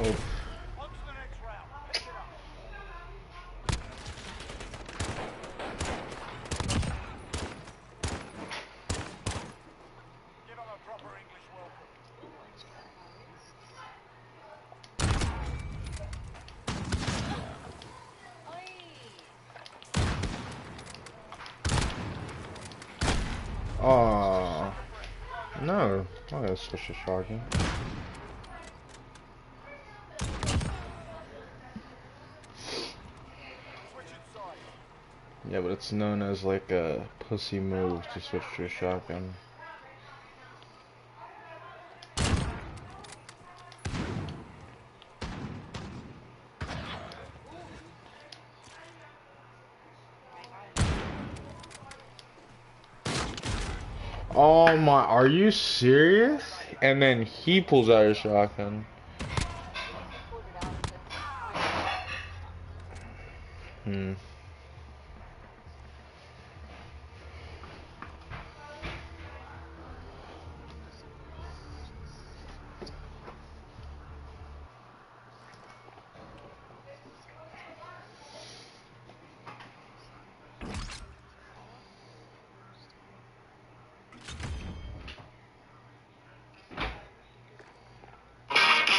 Oh. Oh no, I gotta switch to shotgun. Yeah, but it's known as like a pussy move to switch to a shotgun. Oh my, are you serious? And then he pulls out a shotgun. Hmm.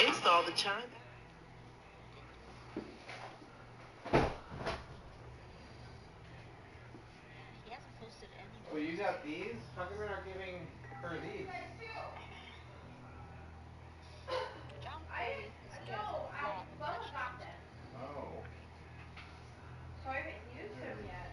Install the chime. He hasn't posted anything. Well, you got these? How come you're not giving her these? Oh. So I haven't used them yet.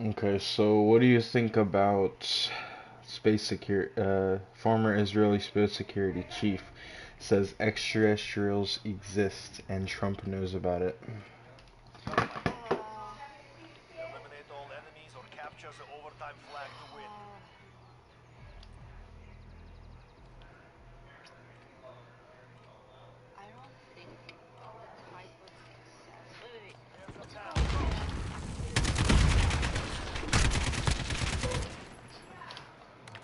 Okay, so what do you think about space security? Former Israeli space security chief says extraterrestrials exist and Trump knows about it. Eliminate all enemies or capture the overtime flag to win. I don't think the type of success. Wait.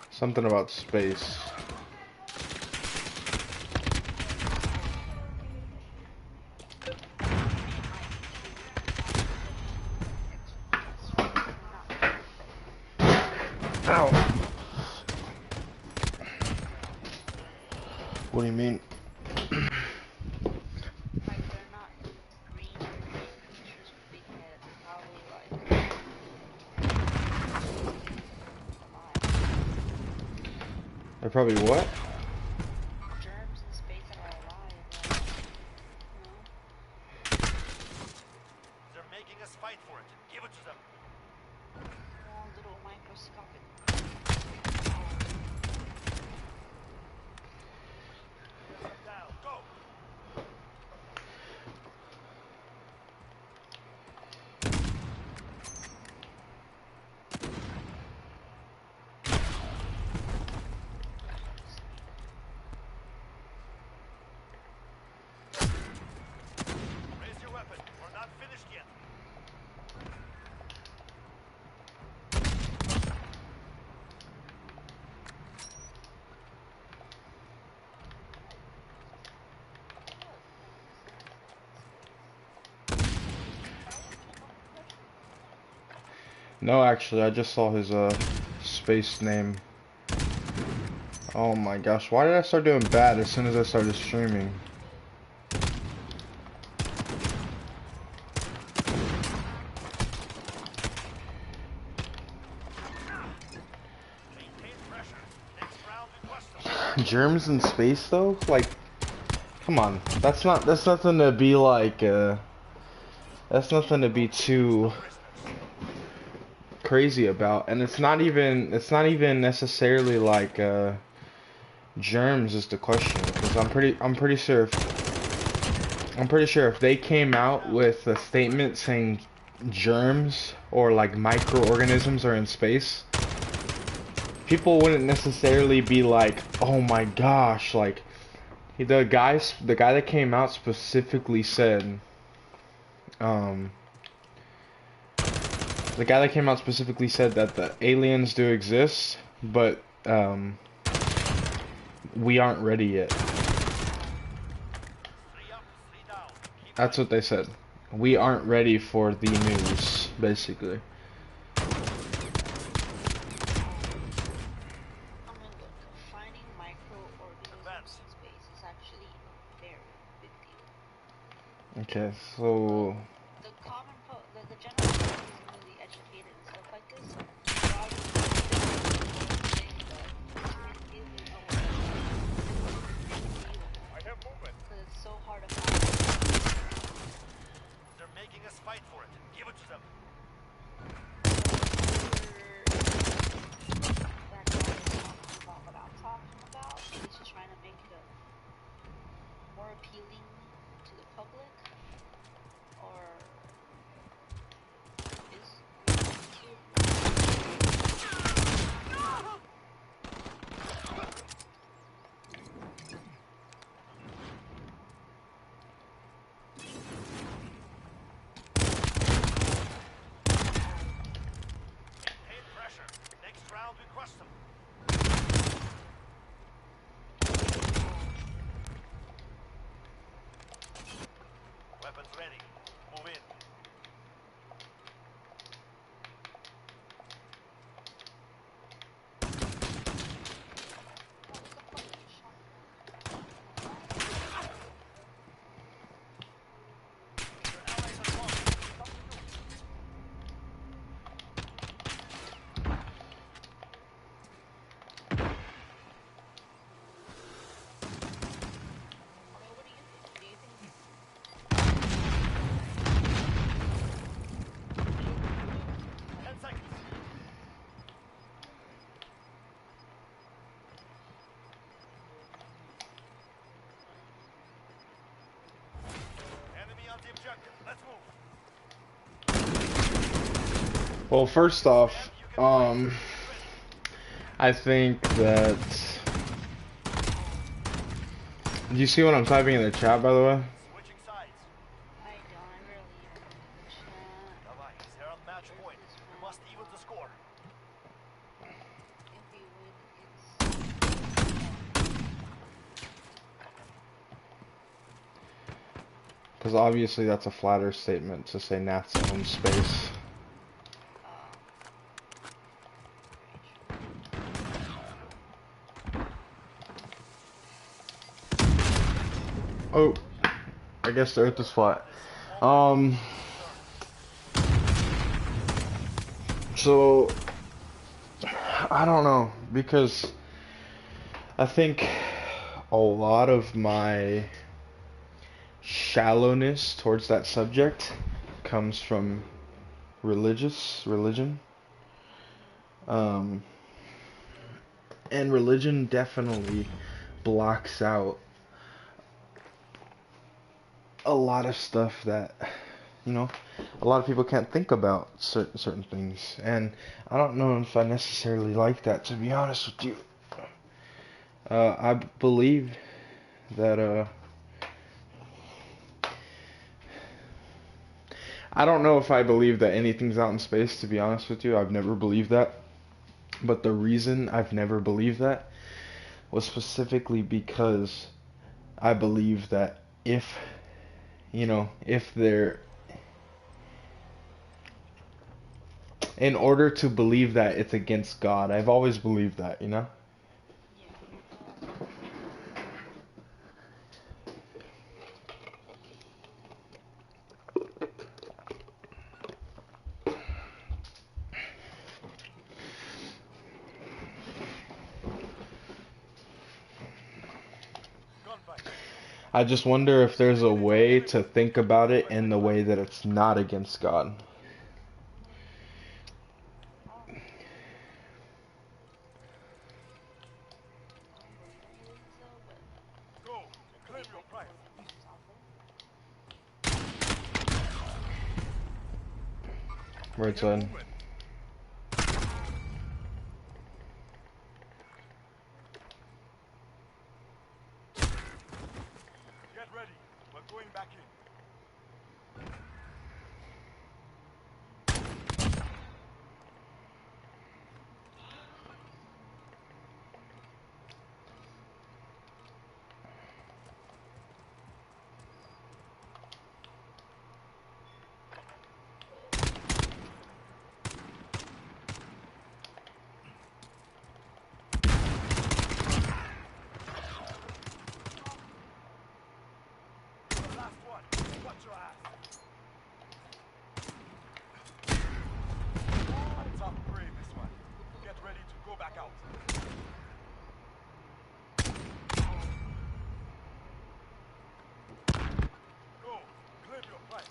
Something about space. Ow. What do you mean? Like they're not green creatures with big heads. They're probably like They're probably what? germs in space that are alive. They're making us fight for it. Give it to them. Small little microscopic. Down. Go. Raise your weapon. We're not finished yet. No, actually, I just saw his space name. Oh my gosh, why did I start doing bad as soon as I started streaming? Maintain pressure. Next round in Western. Germs in space though? Like, come on, that's nothing to be like, that's nothing to be too crazy about, and it's not even necessarily like, germs is the question, because I'm pretty sure if they came out with a statement saying germs or like microorganisms are in space, people wouldn't necessarily be like, "Oh my gosh!" Like the guy that came out specifically said, um, the guy that came out specifically said that the aliens do exist, but we aren't ready yet. 3 up, 3 down. Keep That's what they said. We aren't ready for the news, basically. I mean, look, finding microorganisms Advance. in space is actually a very big deal. Okay, so The general public isn't really educated and stuff like this. So obviously, things that even if we know what I have movement. because it's so hard to find. They're making us fight for it. Give it to them. That guy is talking about what I'm talking about. He's just trying to make it more appealing to the public, or is Maintain pressure. Next round we crush them. Weapons ready. Move in. Your allies are lost. It's up to you. what do you think? Do you think 10 seconds. Enemy on the objective. Let's move. well, first off, I think that. Do you see what I'm typing in the chat, by the way? Switching sides. I really Давай, they're on match point. We must even the score. if we win, it's Because obviously that's a flatter statement to say NASA owns space. Oh, I guess the Earth is flat. So I don't know, because I think a lot of my shallowness towards that subject comes from religion. And religion definitely blocks out a lot of stuff that, you know, a lot of people can't think about certain things. And I don't know if I necessarily like that, to be honest with you. I believe that, I don't know if I believe that anything's out in space, to be honest with you. I've never believed that. But the reason I've never believed that was specifically because I believe that if they're, in order to believe that, it's against God. I've always believed that, you know? Gunfight. I just wonder if there's a way to think about it in the way that it's not against God. Go. Claim your pride. Right Get side. moving. Get ready. We're going back in. The last one. Watch your ass. A tough prey, this one. Get ready to go back out. Go. Claim your prize.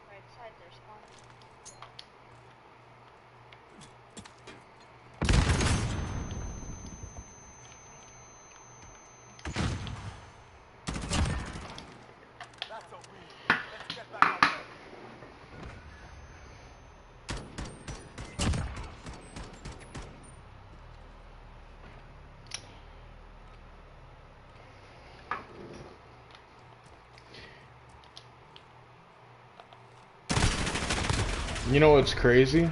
Right side, there's one. That's a win. Let's get back out there. You know what's crazy?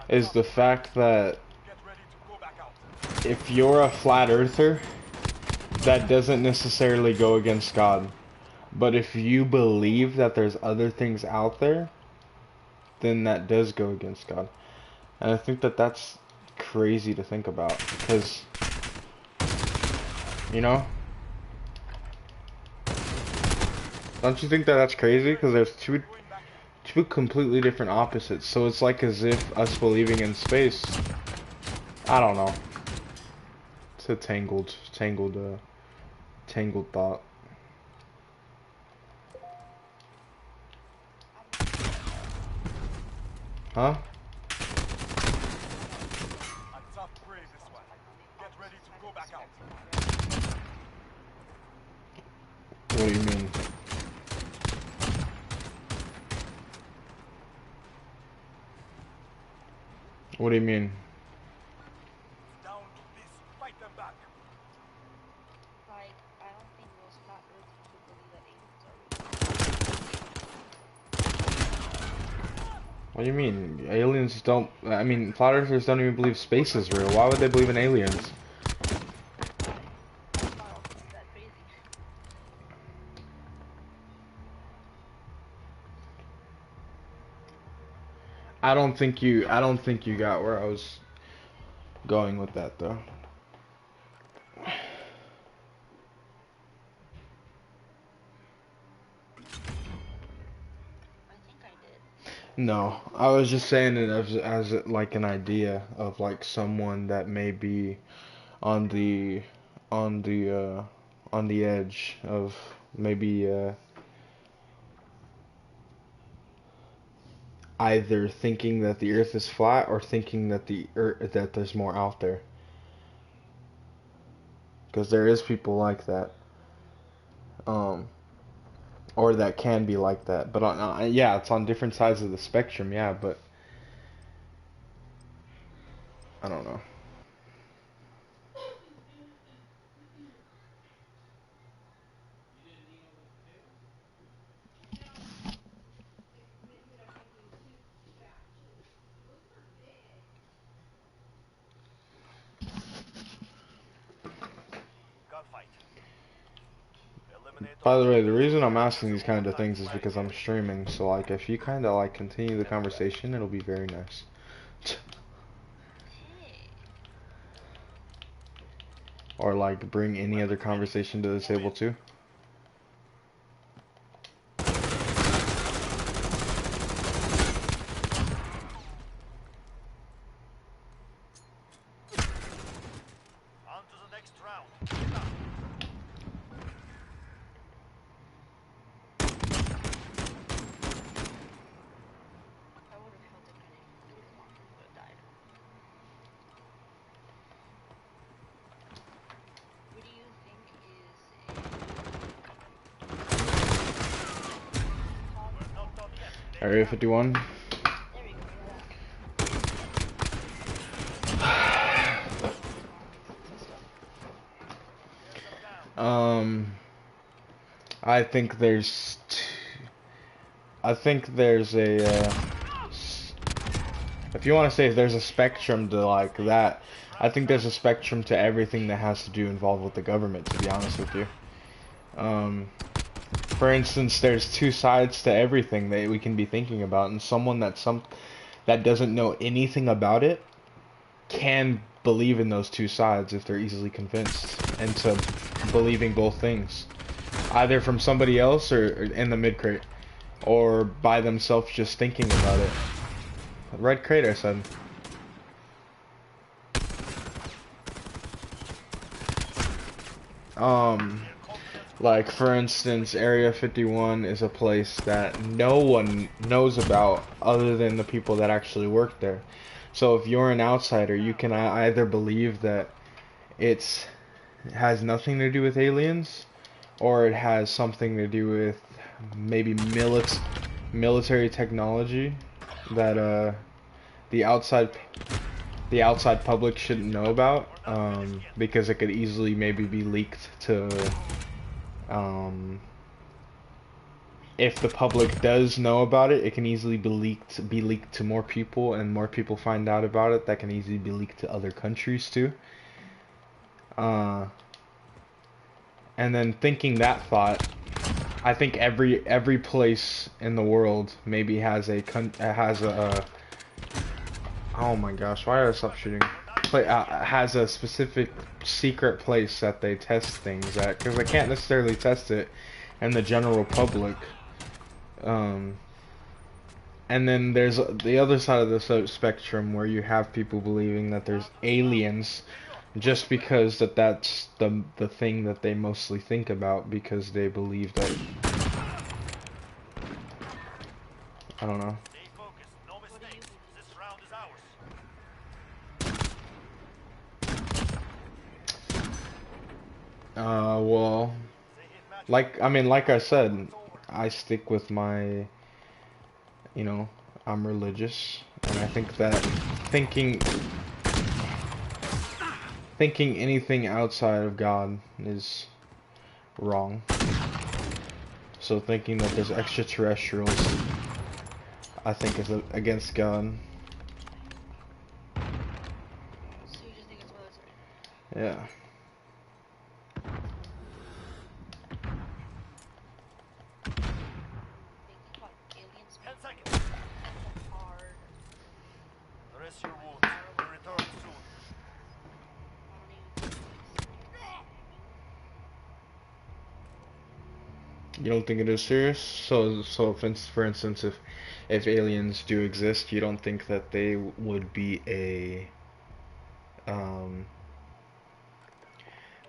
Is the fact that Get ready to go back out. if you're a flat earther, that doesn't necessarily go against God. But if you believe that there's other things out there, then that does go against God. And I think that that's crazy to think about. Because, you know? Don't you think that that's crazy? Because there's two Going back in. completely different opposites. So it's like as if us believing in space, I don't know. It's a tangled thought. Huh? A tough prey, this one. Get ready to go back out. What do you mean? What do you mean? Down to this. Fight them back. Like, I don't think most flat earthers would believe that aliens are real. What do you mean? Aliens don't. I mean, flat earthers don't even believe space is real. Why would they believe in aliens? That's why I don't think it's that crazy. I don't think you got where I was going with that though. I think I did. No, I was just saying it as like an idea of like someone that may be on the on the on the edge of maybe either thinking that the earth is flat or thinking that that there's more out there. Because there is people like that. Or that can be like that. But yeah, it's on different sides of the spectrum, yeah, but I don't know. Gunfight. Eliminate By all the way, the enemies reason or I'm capture asking the these kind of overtime things is flag because I'm carrier. streaming, so like if you kind of like continue the conversation, it'll be very nice. Hey. Or like bring any other Weapons ready. conversation to the Move table in. too. On to the next round. Get up. I would have held the grenade a little longer, but died. Area 51. There we go. Um, I think there's I think there's a if you want to say if there's a spectrum to like that, I think there's a spectrum to everything that has to do involved with the government, to be honest with you. For instance, there's two sides to everything that we can be thinking about, and someone that doesn't know anything about it can believe in those two sides if they're easily convinced into believing both things, either from somebody else or in the mid crate, or by themselves just thinking about it. Red crate, I said. Like for instance, Area 51 is a place that no one knows about other than the people that actually work there. So if you're an outsider, you can either believe that it has nothing to do with aliens, or it has something to do with maybe military technology that the outside public shouldn't know about, because it could easily maybe be leaked to, if the public does know about it, it can easily be leaked to more people, and more people find out about it, that can easily be leaked to other countries too. And then thinking that thought, I think every place in the world maybe has a oh my gosh, why did I stop shooting? Has a specific secret place that they test things at, because they can't necessarily test it in the general public. And then there's the other side of the spectrum where you have people believing that there's aliens, just because that's the thing that they mostly think about, because they believe that, I don't know. Stay focused, no mistakes. This round is ours. Well, like I said, I stick with my, I'm religious, and I think that thinking anything outside of God is wrong. So thinking that there's extraterrestrials, I think is against God. So you just think it's military? Yeah. Thinking about aliens 10 seconds. that's hard. Rest your wounds. We'll return soon. I don't even think You don't think it is serious? So for instance, if aliens do exist, you don't think that they would be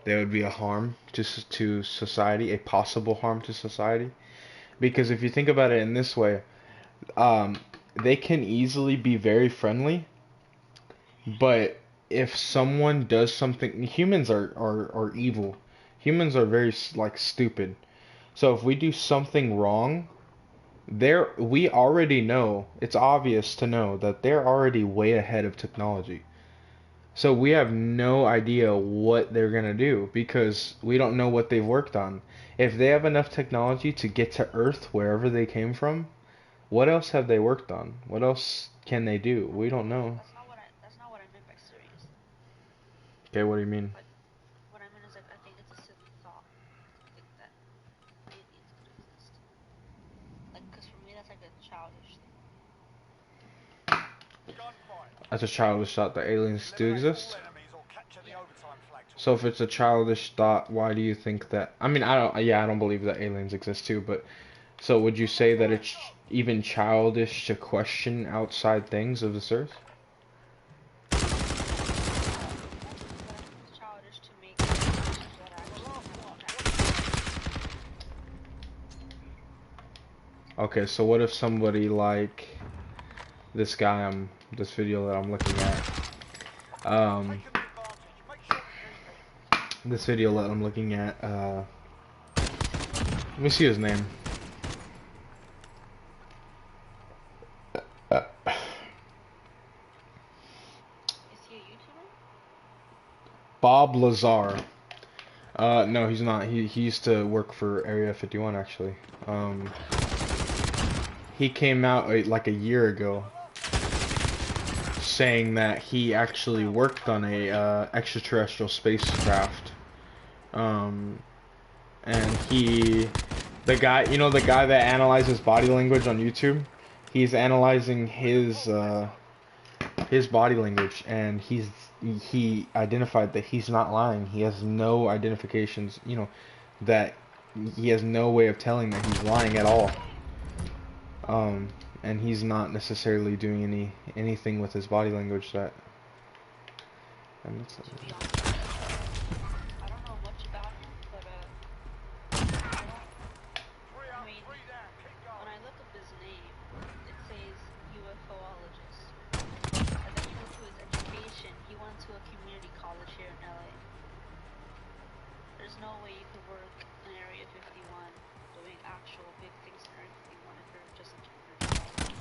there would be a harm to society, a possible harm to society? Because if you think about it in this way, um, they can easily be very friendly, but if someone does something, humans are evil. Humans are very like stupid. So if we do something wrong, we already know, it's obvious to know that they're already way ahead of technology. So we have no idea what they're gonna do, because we don't know what they've worked on. If they have enough technology to get to Earth wherever they came from, what else have they worked on? What else can they do? We don't know. that's not what I meant by serious. Okay, what do you mean? Like, what I meant is like I think it's a silly thought to think that aliens could exist. Like, cause for me that's like a childish thing. Gunfight. That's a childish thought that aliens do Eliminate exist. all enemies or capture the overtime flag to So win. if it's a childish thought, why do you think that? I mean, I don't believe that aliens exist too, but so would you say that it's even childish to question outside things of this earth? But I think it's childish to make decisions that actually won't happen. Okay, so what if somebody like this video that I'm looking at, Taking the advantage. Make sure you keep it. this video that I'm looking at, let me see his name. Bob Lazar. No, he's not. He used to work for Area 51 actually. He came out like a year ago saying that he actually worked on a extraterrestrial spacecraft. And the guy, you know, the guy that analyzes body language on YouTube, he's analyzing his body language, and he identified that he's not lying. He has no identifications, you know, that he has no way of telling that he's lying at all. And he's not necessarily doing anything with his body language that. And that's, To be honest, I don't know much about him, but I mean, when I look up his name, it says UFOologist. And then you look to his education, he went to a community college here in LA. There's no way you could work in Area 51 doing actual big things in Area 51 if you're just a community college.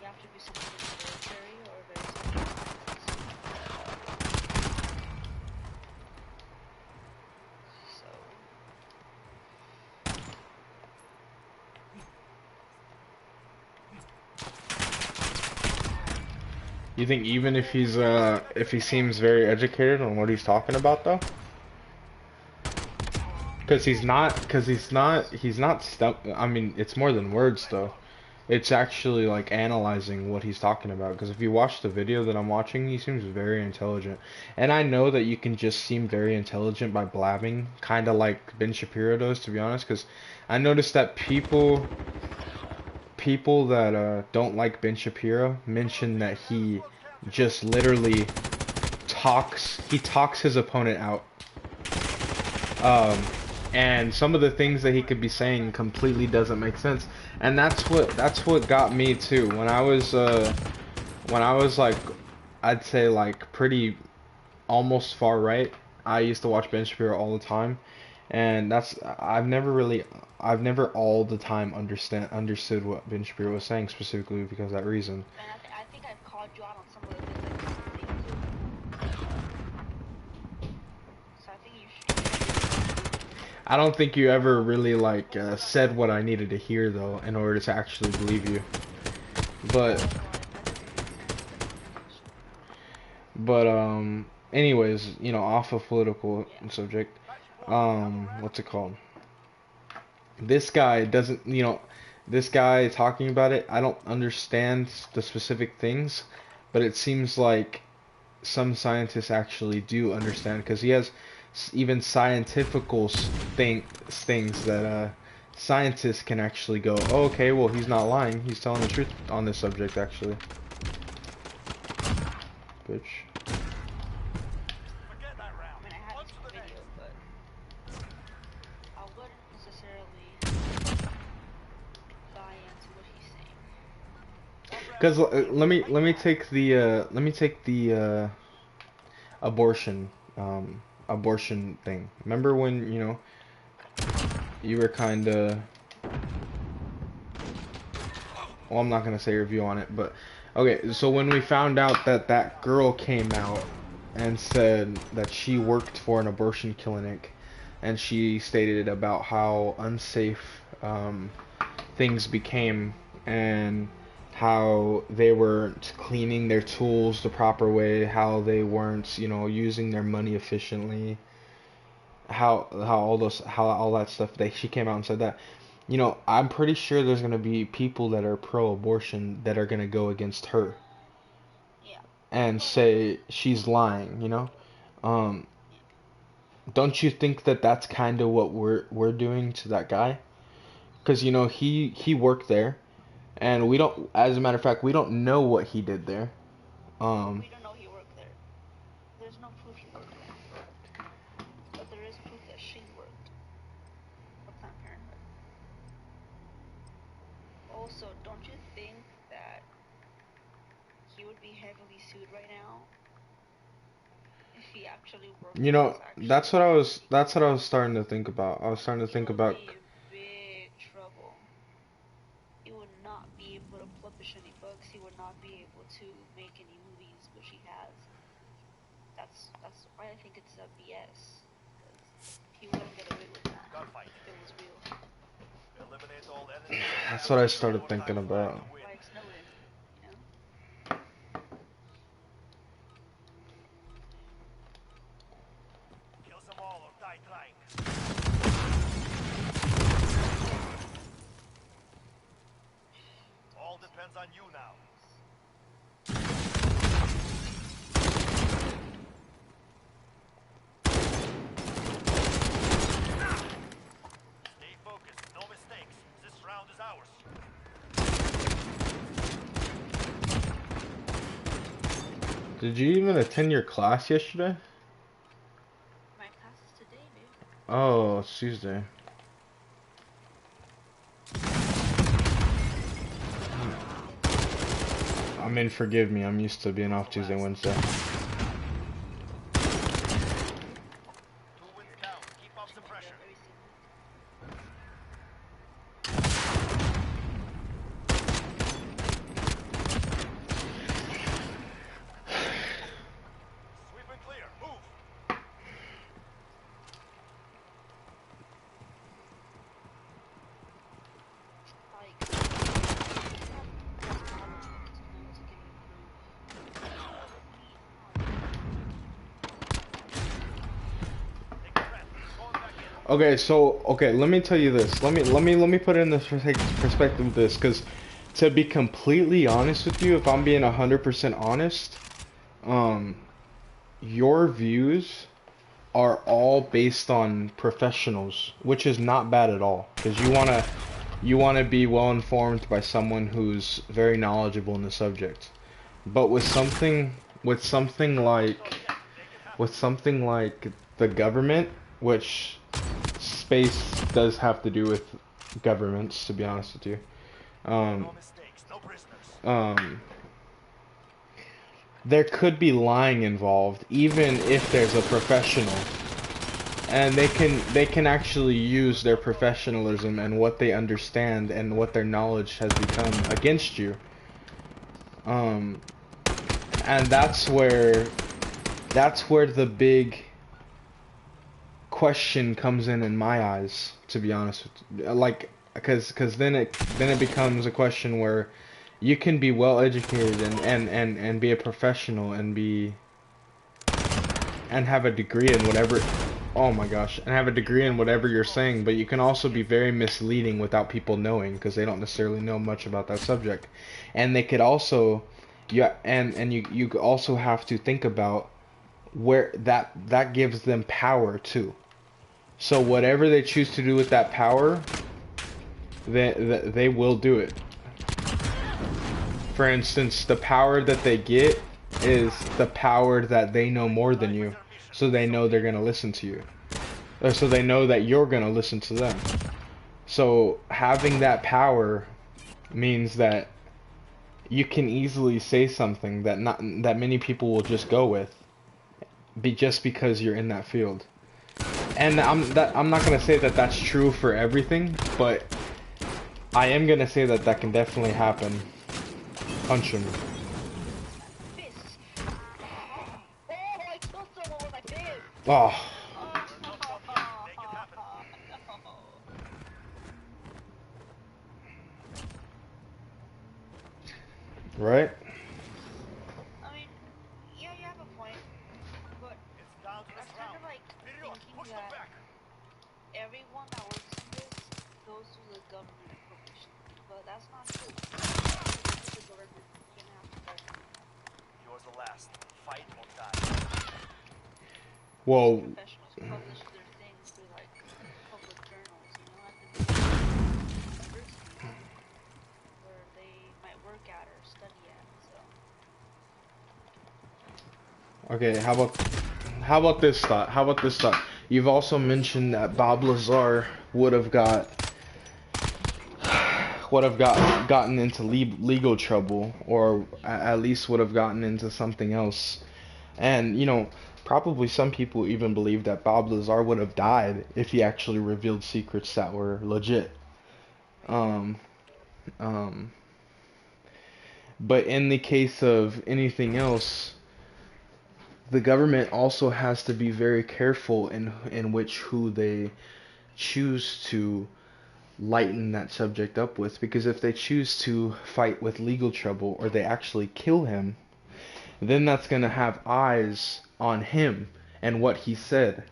You have to be someone in the military or very scientific. So you think even if if he seems very educated on what he's talking about though? Because he's not stuck. I mean, it's more than words though. It's actually like analyzing what he's talking about. Because if you watch the video that I'm watching, he seems very intelligent. And I know that you can just seem very intelligent by blabbing, kind of like Ben Shapiro does, to be honest. Because I noticed that people that don't like Ben Shapiro mention that he just literally talks his opponent out. And some of the things that he could be saying completely doesn't make sense, and that's what got me too. When I was like, I'd say like pretty almost far right, I used to watch Ben Shapiro all the time, and I've never all the time understood what Ben Shapiro was saying specifically because of that reason. and I think I've called you out on some of the things that you're saying too. So I think you should. I don't think you ever really like said what I needed to hear though in order to actually believe you. But anyways, you know, off of political subject, what's it called? This guy doesn't, you know, this guy talking about it, I don't understand the specific things, but it seems like some scientists actually do understand because he has even scientifical things that scientists can actually go, oh, okay, well, he's not lying, he's telling the truth on this subject actually. Bitch. I mean, I haven't seen the video, but I wouldn't necessarily buy into what he's saying. Because let me take the abortion abortion thing. Remember when, you know, you were kind of, well, I'm not gonna say review on it, but okay, so when we found out that that girl came out and said that she worked for an abortion clinic, and she stated about how unsafe things became, and how they weren't cleaning their tools the proper way, how they weren't, you know, using their money efficiently, how all that stuff, she came out and said that. You know, I'm pretty sure there's gonna be people that are pro-abortion that are gonna go against her. Yeah. And say she's lying, you know? Don't you think that that's kind of what we're doing to that guy? Because, you know, he worked there, and we don't, as a matter of fact, we don't know what he did there. We don't know he worked there. There's no proof he worked there. But there is proof that she worked for Planned Parenthood. Also, don't you think that he would be heavily sued right now if he actually worked? You know, that's what I was starting to think about. I was starting to think about. He would be in big trouble. He would not be able to publish any books. He would not be able to make any movies, which he has. That's why I think it's a BS. Because he wouldn't get away with that Gunfight. if it was real. Eliminate all enemies. That's what I started thinking about. Like Snowden, you know? Kill them all or die trying. All depends on you now. Stay focused, no mistakes. This round is ours. Did you even attend your class yesterday? My class is today, babe. Oh, it's Tuesday. I mean, forgive me. I'm used to being off Tuesday, Wednesday. 2 wins count. Keep up the pressure. Every single Sweep and clear. Move. like to know to can Take a breath. Going back in. Okay, let me tell you this. Let me put it in this perspective of this, because to be completely honest with you, if I'm being 100% honest, your views are all based on professionals, which is not bad at all, because you wanna be well informed by someone who's very knowledgeable in the subject. But with something like the government, which space does have to do with governments, to be honest with you. No mistakes. No prisoners. There could be lying involved, even if there's a professional, and they can actually use their professionalism and what they understand and what their knowledge has become against you. And that's where the big question comes in my eyes, to be honest with you. Like, because then it becomes a question where you can be well educated and be a professional and have a degree in whatever, oh my gosh, and have a degree in whatever you're saying, but you can also be very misleading without people knowing, because they don't necessarily know much about that subject. And they could also, you also have to think about where that gives them power too. So whatever they choose to do with that power, they will do it. For instance, the power that they get is the power that they know more than you, so they know they're gonna listen to you, or so they know that you're gonna listen to them. So having that power means that you can easily say something that many people will just go with, just because you're in that field. And I'm not gonna say that that's true for everything, but I am gonna say that that can definitely happen. Punch him. fist. Oh, I killed someone with my fist. Oh, Oh, You're not done yet. Make it happen. no. right? I mean, yeah, you have a point, but It's down to I this started round. like Period. thinking Push them that back. everyone that works in this goes through the government probation, but that's not true. The government, you don't have to go. Yours the last. Fight or die. Well, Professionals publish their things through like public journals, you know, at the university where they might work at or study at. So okay, how about this thought? How about this thought? You've also mentioned that Bob Lazar would have gotten into legal trouble, or at least would have gotten into something else. And probably some people even believe that Bob Lazar would have died if he actually revealed secrets that were legit. Um, um, but in the case of anything else, the government also has to be very careful in which who they choose to lighten that subject up with, because if they choose to fight with legal trouble or they actually kill him, then that's going to have eyes on him and what he said,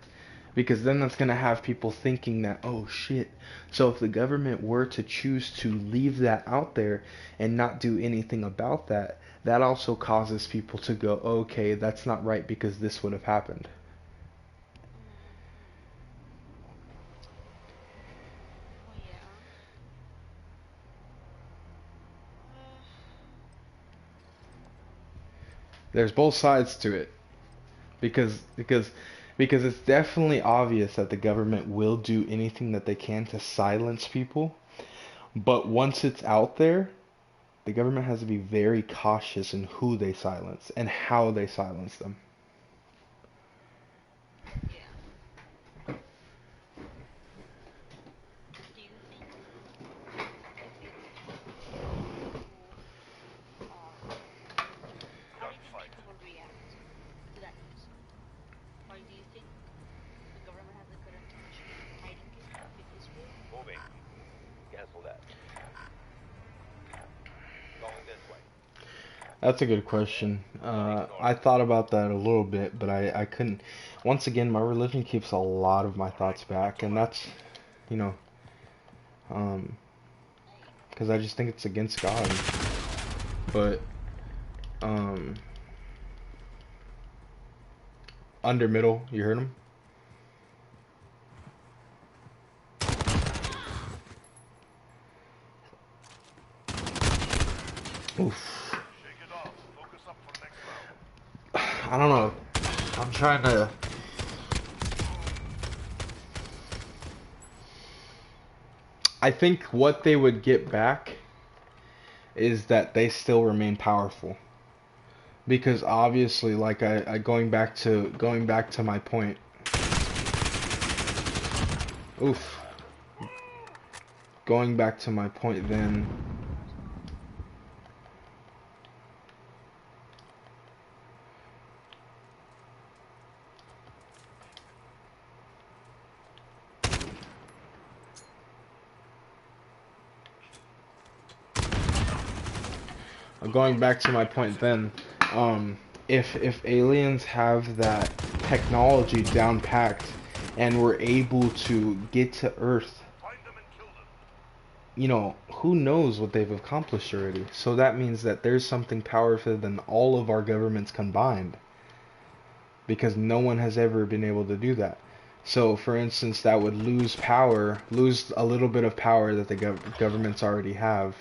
because then that's going to have people thinking that, oh shit, so if the government were to choose to leave that out there and not do anything about that, that also causes people to go, okay, that's not right because this would have happened. Oh yeah. There's both sides to it, because it's definitely obvious that the government will do anything that they can to silence people, but once it's out there, the government has to be very cautious in who they silence and how they silence them. Yeah. Do you think if aliens were to how do you think Gunfight. people will react to that news? Or do you think the government has a good intention in hiding it if it is real? Moving. Cancel that. Going this way. That's a good question. I thought about that a little bit, but I couldn't. Once again, my religion keeps a lot of my thoughts back, and that's, you know, because I just think it's against God. But, um, under middle, you heard him? Oof. Shake it off. Focus up for next round. I don't know. I'm trying to. I think what they would get back is that they still remain powerful. Because obviously, like I going back to my point. Oof. Going back to my point then. Going back to my point then, if aliens have that technology down packed and were able to get to Earth, Find them and kill them. you know, who knows what they've accomplished already. So that means that there's something powerful than all of our governments combined, because no one has ever been able to do that. So, for instance, that would lose a little bit of power that the governments already have,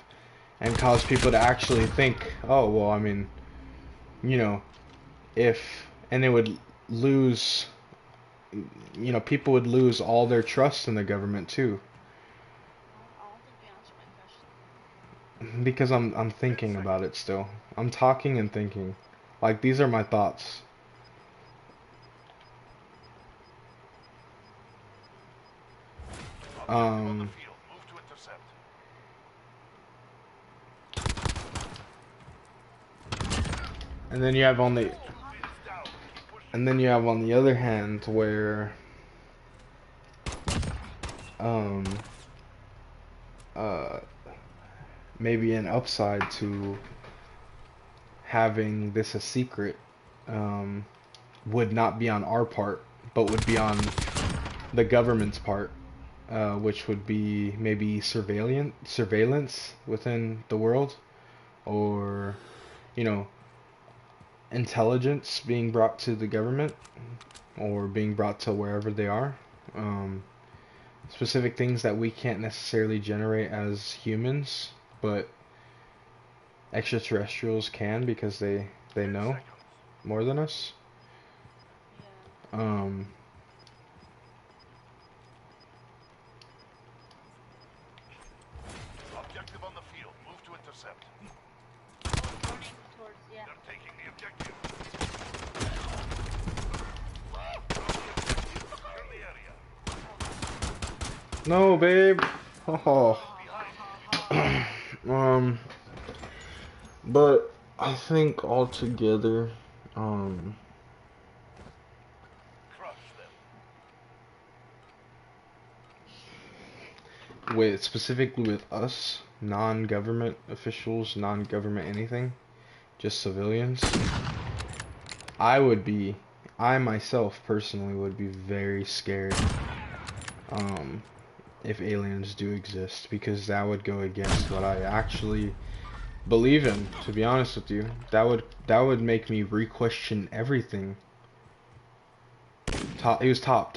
and cause people to actually think, oh, well, I mean, you know, and they would lose, people would lose all their trust in the government too. I don't think you answered my question. Because I'm thinking about it still. I'm talking and thinking. Like, these are my thoughts. Objective on the field. Move to intercept. And then you have on the Lead is down. Keep pushing. and then you have on the other hand where um uh maybe an upside to having this a secret would not be on our part, but would be on the government's part, which would be maybe surveillance within the world, or you know, intelligence being brought to the government or being brought to wherever they are. Specific things that we can't necessarily generate as humans, but extraterrestrials can, because they know more than us. Yeah. Objective on the field. Move to intercept. Running towards, yeah. They're taking the objective. Clear the area. No, babe. Oh. But I think altogether, with specifically with us, non-government officials, non-government anything, just civilians, I myself personally would be very scared if aliens do exist, because that would go against what I actually believe in, to be honest with you. That would make me re-question everything. He was top.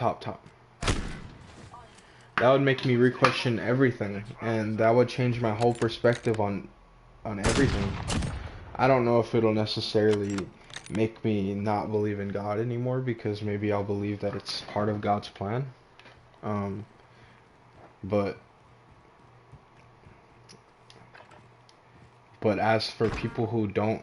That would make me re-question everything, and that would change my whole perspective on everything. I don't know if it'll necessarily make me not believe in God anymore, because maybe I'll believe that it's part of God's plan. But as for people who don't,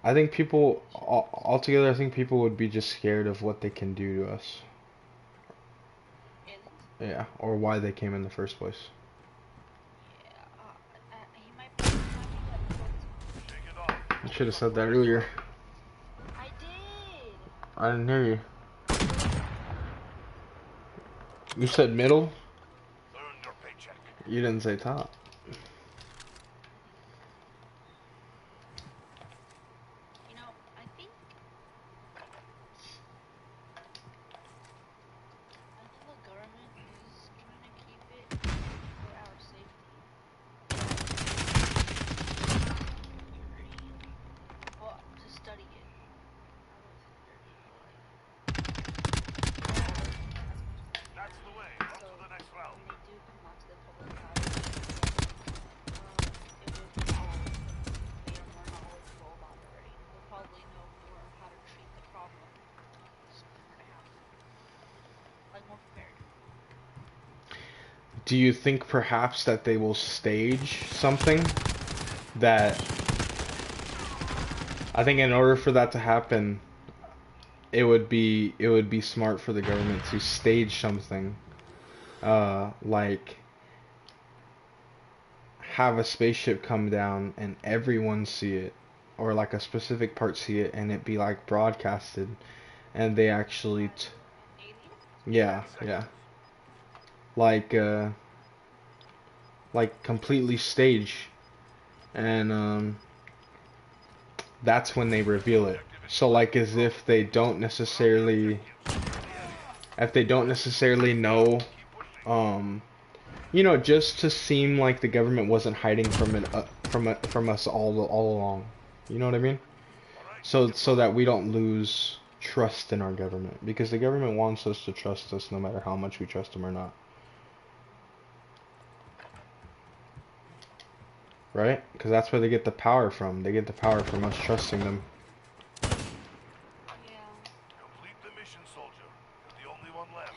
I think people altogether, I think people would be just scared of what they can do to us. Yeah, or why they came in the first place. I should have said that earlier. I did. I didn't hear you. You said middle? Earn your paycheck. You didn't say top. You know, I think the government is trying to keep it for our safety. Well, to study it. That's the way. On So to the next round. when they do come out to the public eye, it would follow. They are more knowledgeable about it already. They'll probably know more how to treat the problem if something were to happen. Like more prepared. Do you think perhaps that they will stage something that, I think in order for that to happen, it would be smart for the government to stage something, like have a spaceship come down and everyone see it, or like a specific part see it, and it be like broadcasted, and they actually yeah, like completely stage, and that's when they reveal it. So like as if they don't necessarily know, just to seem like the government wasn't hiding from us all along. You know what I mean? So that we don't lose trust in our government, because the government wants us to trust us no matter how much we trust them or not. Right? Because that's where they get the power from. They get the power from us trusting them. Yeah. Complete the mission, soldier. You're the only one left.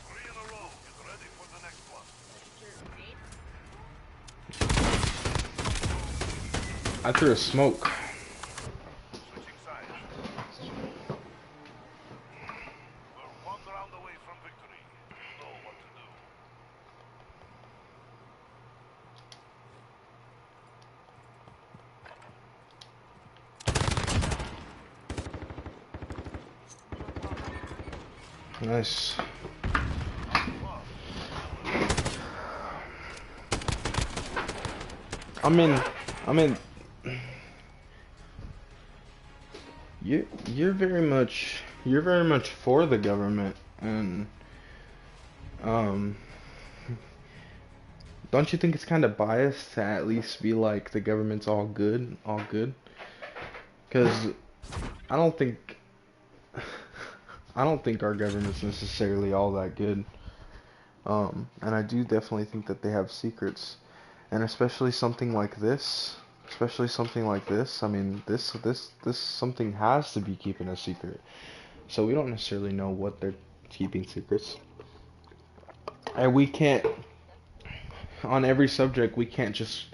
Three in a row. Get ready for the next one. I threw a smoke. Switching sides. We're one round away from victory. You know what to do. Nice. I'm in. You're very much for the government, and um, don't you think it's kind of biased to at least be like the government's all good, all good? Because I don't think our government's necessarily all that good. And I do definitely think that they have secrets, and especially something like this. I mean, this something has to be keeping a secret. So we don't necessarily know what they're keeping secrets. And we can't, on every subject, we can't just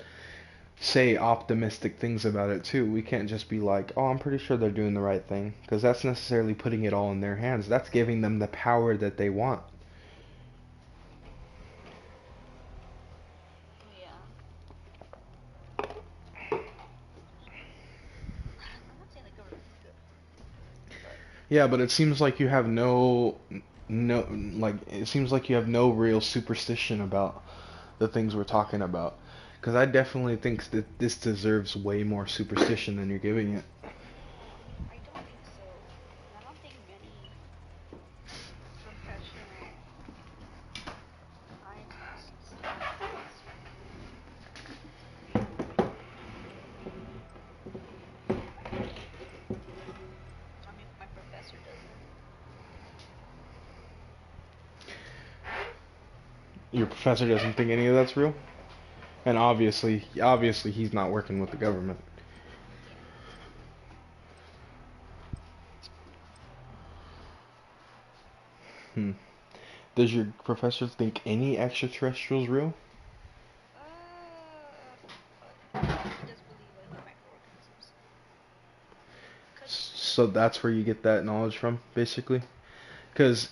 say optimistic things about it too. We can't just be like, oh, I'm pretty sure they're doing the right thing, because that's necessarily putting it all in their hands. That's giving them the power that they want. Yeah, but it seems like you have like it seems like you have no real superstition about the things we're talking about. Because I definitely think that this deserves way more superstition than you're giving it. I don't think so. And I don't think many professional scientists I mean, my professor doesn't. Your professor doesn't think any of that's real, and obviously, he's not working with the government. Yeah. Hmm. Does your professor think any extraterrestrials real? But he does believe like in microorganisms. Could be. So that's where you get that knowledge from, basically. Because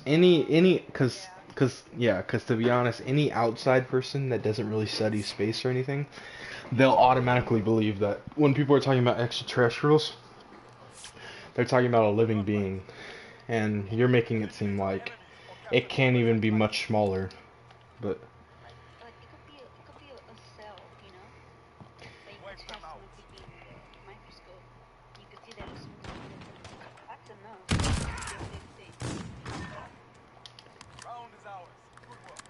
Yeah. because to be honest, any outside person that doesn't really study space or anything, they'll automatically believe that when people are talking about extraterrestrials, they're talking about a living being, and Yeah. you're making it seem like Enemy or it capture the can't even objective be target. much smaller. But Like it could be a cell, you know, that you could Wipe them test out. in a freaking microscope. You could see that it's small. That's enough for it to be a big thing. Round is ours. Good work.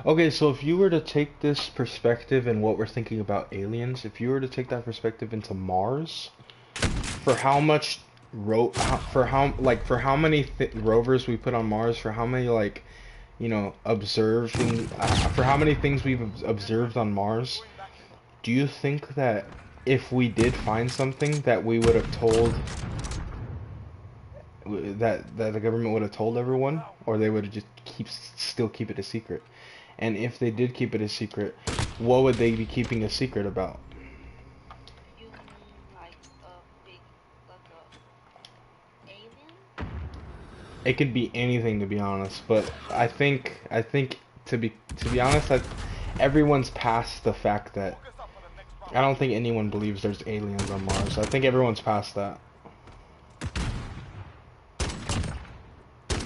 okay, so if you were to take this perspective and what we're thinking about aliens, if you were to take that perspective into Mars, for how much for how many rovers we put on Mars, for how many like observing for how many things we've observed on Mars, Going back in. do you think that if we did find something that we would have told that the government would have told everyone, Now. or they would have just still keep it a secret? And if they did keep it a secret, what would they be keeping a secret about? You mean like a big, like a alien? It could be anything, to be honest, but I think to be honest, everyone's past the fact that Focus up for the next round. I don't think anyone believes there's aliens on Mars. I think everyone's past that.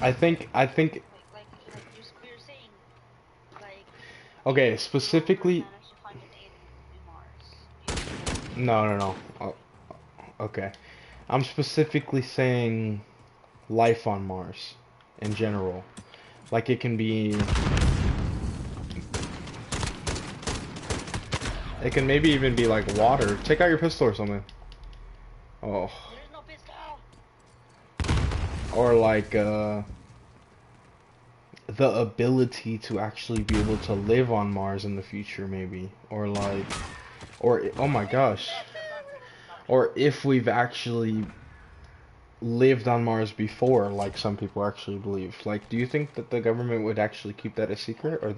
I think You're saying like okay, if rovers specifically manage to find an alien in Mars, do you think they'll keep it a no, no, secret? no. Okay. I'm specifically saying life on Mars in general. Like it can maybe even be like water. Take out your pistol or something. Oh, There's no pistol. or like the ability to actually be able to live on Mars in the future maybe, or like or oh my gosh, Got the advantage. Now keep or it. if we've actually lived on Mars before, like some people actually believe. Like, do you think that the government would actually keep that a secret, or Now.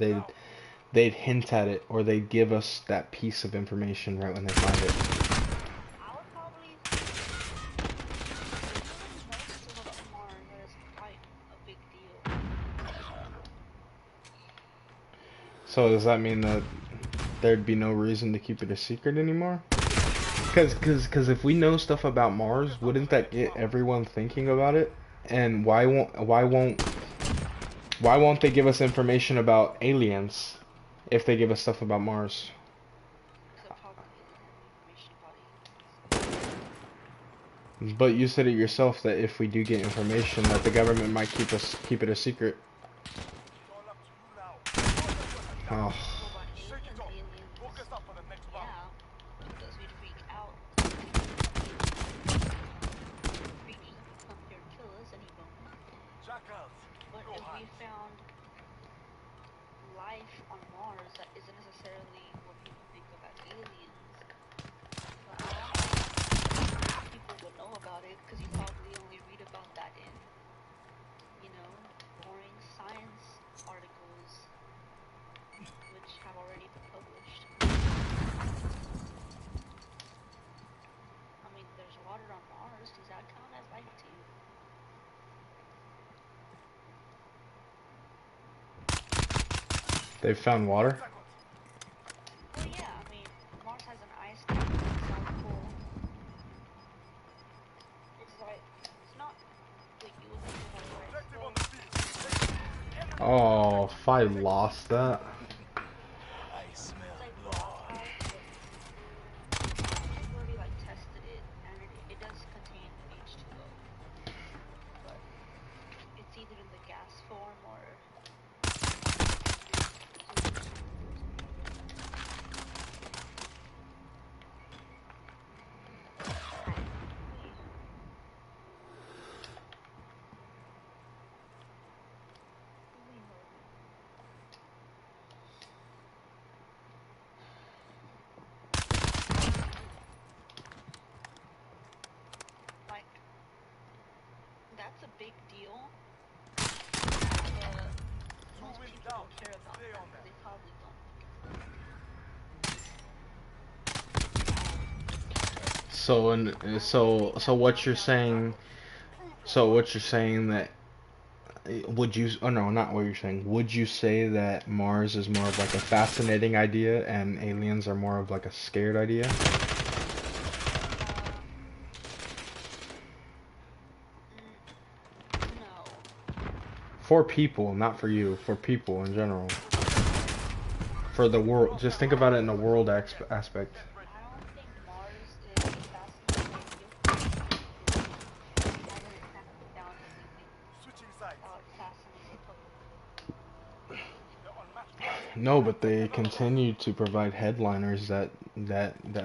they'd hint at it, or they'd give us that piece of information right when they find it? I would probably. We already know stuff about Mars that is quite a big deal. So does that mean that there'd be no reason to keep it a secret anymore? Cause if we know stuff about Mars, Focus up for wouldn't the that next get round. everyone thinking about it? And why won't they give us information about aliens if they give us stuff about Mars? Because they'll probably give us information about aliens. But you said it yourself that if we do get information, that the government might keep it a secret. It's all up to you now. Throw your weapon down. Oh, Well, about Shake it off. aliens, Focus up for the next round. yeah, because we'd freak out if we knew about aliens. Creatures that could come here and kill us any moment. Jackals. But Go if we hands. found life on Mars that isn't necessarily what people think about aliens, but I don't think most people would know about it because you probably only read about that in, boring science articles which have already been published. I mean, there's water on Mars. Does that count as life too? they found 10 water. seconds. Well, yeah. I mean, Mars has Oh, if I lost that. I smell It's like glass blood. house. I've already like tested it, and it does contain H2O, but it's either in the gas form or wait, holy moly. Like, that's a big deal, but most Moving people down. don't care about Stay that on because that. they probably don't think So and so what you're saying? So what you're saying that would you? Oh no, not what you're saying. Would you say that Mars is more of like a fascinating idea and aliens are more of like a scared idea? no. For people, not for you. For people in general. For the world. Just think about it in the world aspect. I don't think Mars is a fascinating idea for me because we haven't found anything Switching sides. that would fascinate the public. They're on match point. No, but they continue to provide headliners that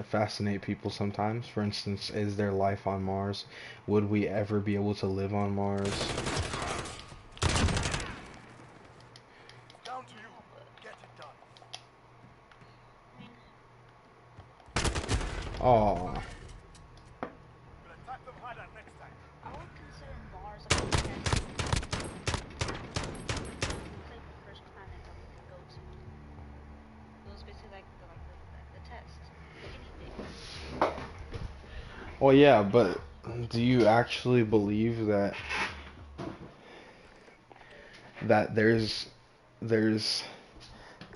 fascinate people sometimes. For instance, is there life on Mars? Would we ever be able to live on Mars? Down to you. Yeah, but Get it done. I mean, Oh, We'll attack them harder next time. I would consider Mars a potential. It's like the first planet that we could go to. It was basically like the test, the guinea pig. well, yeah, but do you actually believe that there's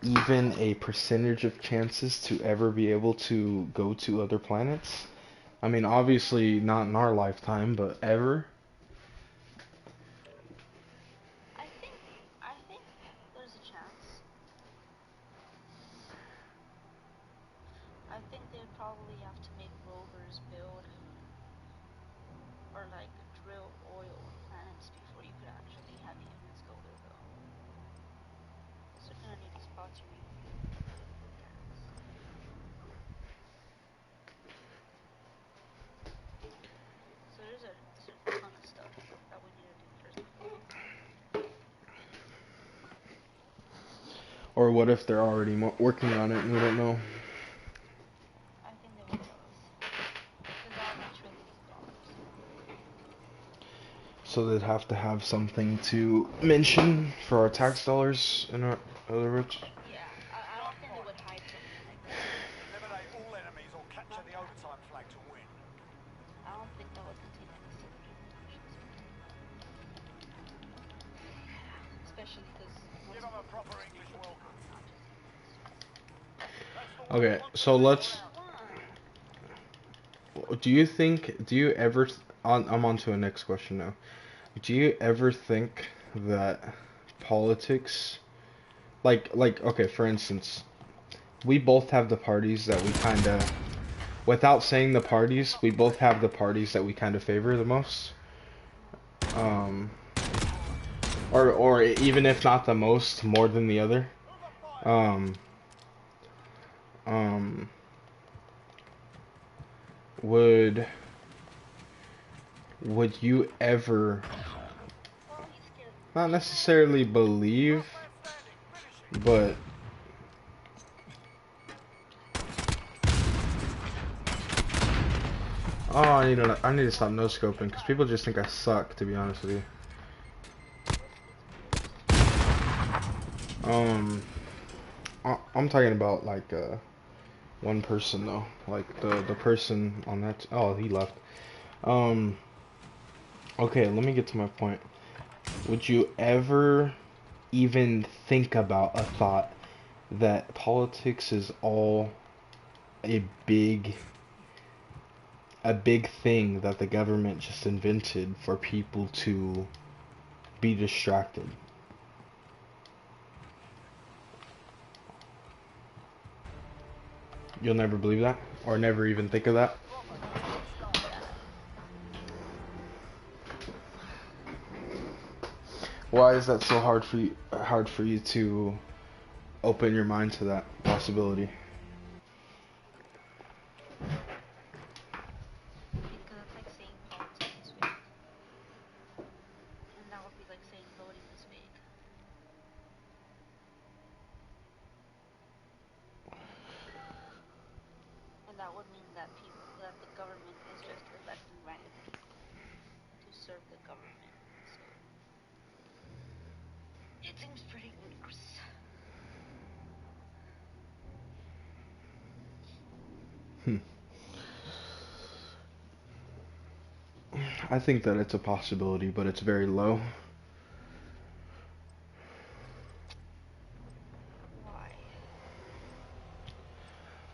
even a percentage of chances to ever be able to go to other planets? I mean, obviously not in our lifetime, but ever. I think there's a chance. I think they'd probably have to make rovers build or like drill oil on planets before you could actually have humans go there though. So you're gonna need to sponsor the cats. So there's a ton of stuff that we need to do first before we go. Or what if they're already working on it and we don't know? I think they will tell us. Because that would be trillions of dollars. So they'd have to have something to mention for our tax dollars, in other words. Yeah, I don't think they would hide something like that. Eliminate all enemies or capture Not the that. overtime flag to win. I don't think that would contain any secret intelligence. Especially because most Give them a people proper don't speak English about welcome. not just aliens. That's the way Okay, we want so to let's. round. Do you ever? I'm on to the next question now. Do you ever think that politics, okay, for instance, we both have the parties that we kind of, without saying the parties, we both have the parties that we kind of favor the most. Um, or even if not the most, more than the other. Um, um, would would you ever Well, he's scared. not necessarily believe, Last man standing. Finish it. but oh, I need to stop no scoping because people just think I suck. To be honest with you. Um, I'm talking about like one person though, like the person on that. Oh, he left. Um, okay, let me get to my point. Would you ever even think about a thought that politics is all a big thing that the government just invented for people to be distracted? You'll never believe that, or never even think of that. I never thought that. Why is that so hard for you? Hard for you to open your mind to that possibility? Because it's like saying politics is fake. And that would be like saying voting is fake. And that would mean that the government is just electing random people to serve the government. So it seems pretty ludicrous. Hmm. I think that it's a possibility, but it's very low. Why?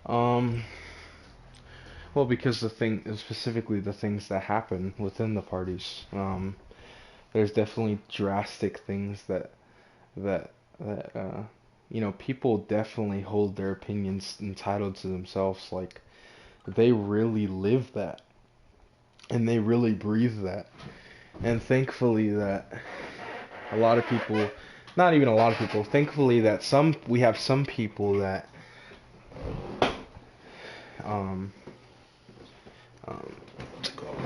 Um, well, because specifically the things that happen within the parties, there's definitely drastic things that that people definitely hold their opinions entitled to themselves. Like they really live that, and they really breathe that. And thankfully that a lot of people, not even a lot of people, thankfully that we have some people that um what's it called?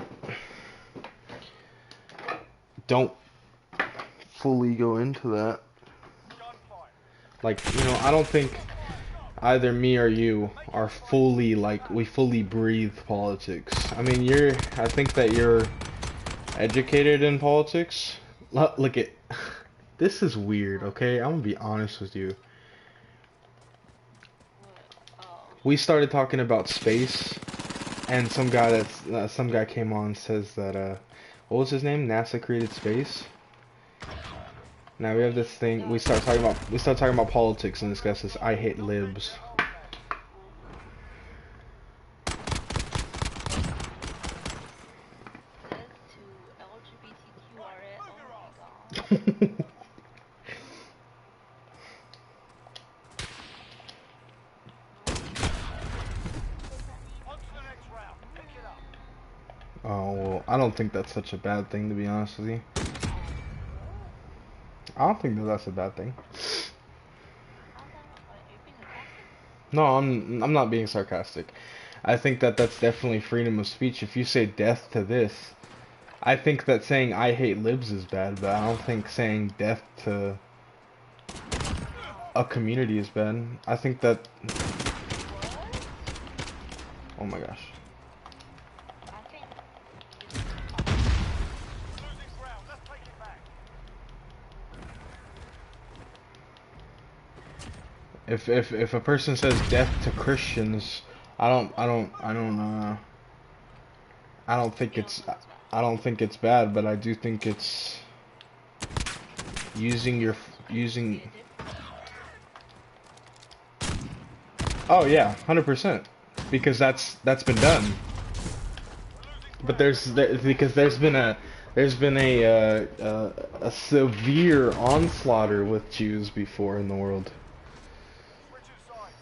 Don't fully go into that. Gunfight. Like, I don't think either me or you are fully, like, we fully breathe politics. I mean, I think that you're educated in politics. Look at, this is weird, okay? I'm gonna be honest with you. What? Oh. We started talking about space, and some guy came on and says that, what was his name? NASA created space? Now we have this thing, we start talking about politics, and this guy says, I hate libs. Death to LGBTQRA. Oh my god. What does that mean? On to the next round. Pick it up. Oh, well, I don't think that's such a bad thing, to be honest with you. What? I don't think that that's a bad thing. How's that? Are you being sarcastic? No, I'm not being sarcastic. I think that that's definitely freedom of speech. If you say death to this, I think that saying I hate libs is bad, but I don't think saying death to a community is bad. I think that, What? oh my gosh. I think you need to calm down. Losing ground. Let's take it back. If a person says death to Christians, I don't think You don't it's think it's bad. I don't think it's bad, but I do think it's using your Do you see using. a difference? Oh yeah, 100%. Because that's been done. But because there's been a severe onslaught with Jews before in the world. Switching sides.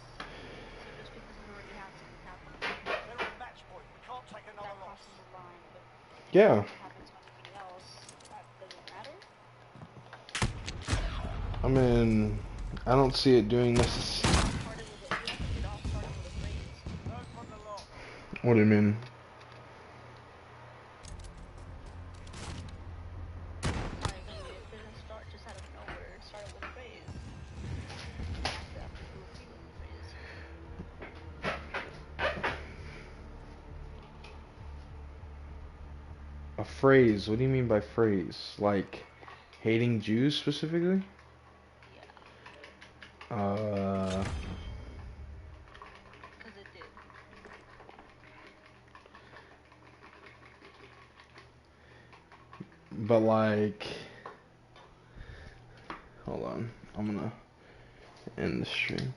So just because it already had something happen to you, They're at match point. We can't take another that loss. crosses the line, but Yeah, if it happens to anything else, that doesn't matter? I mean, I don't see it doing this. You don't think it all started with a phrase? Learn from the loss. What do you mean? Like, it didn't start just out of nowhere. It started with a phrase. It has to have to do with people in the phrase. A phrase? What do you mean by phrase? Like hating Jews specifically? Yeah, Uh, because it did. but like, hold on, I'm gonna end the stream.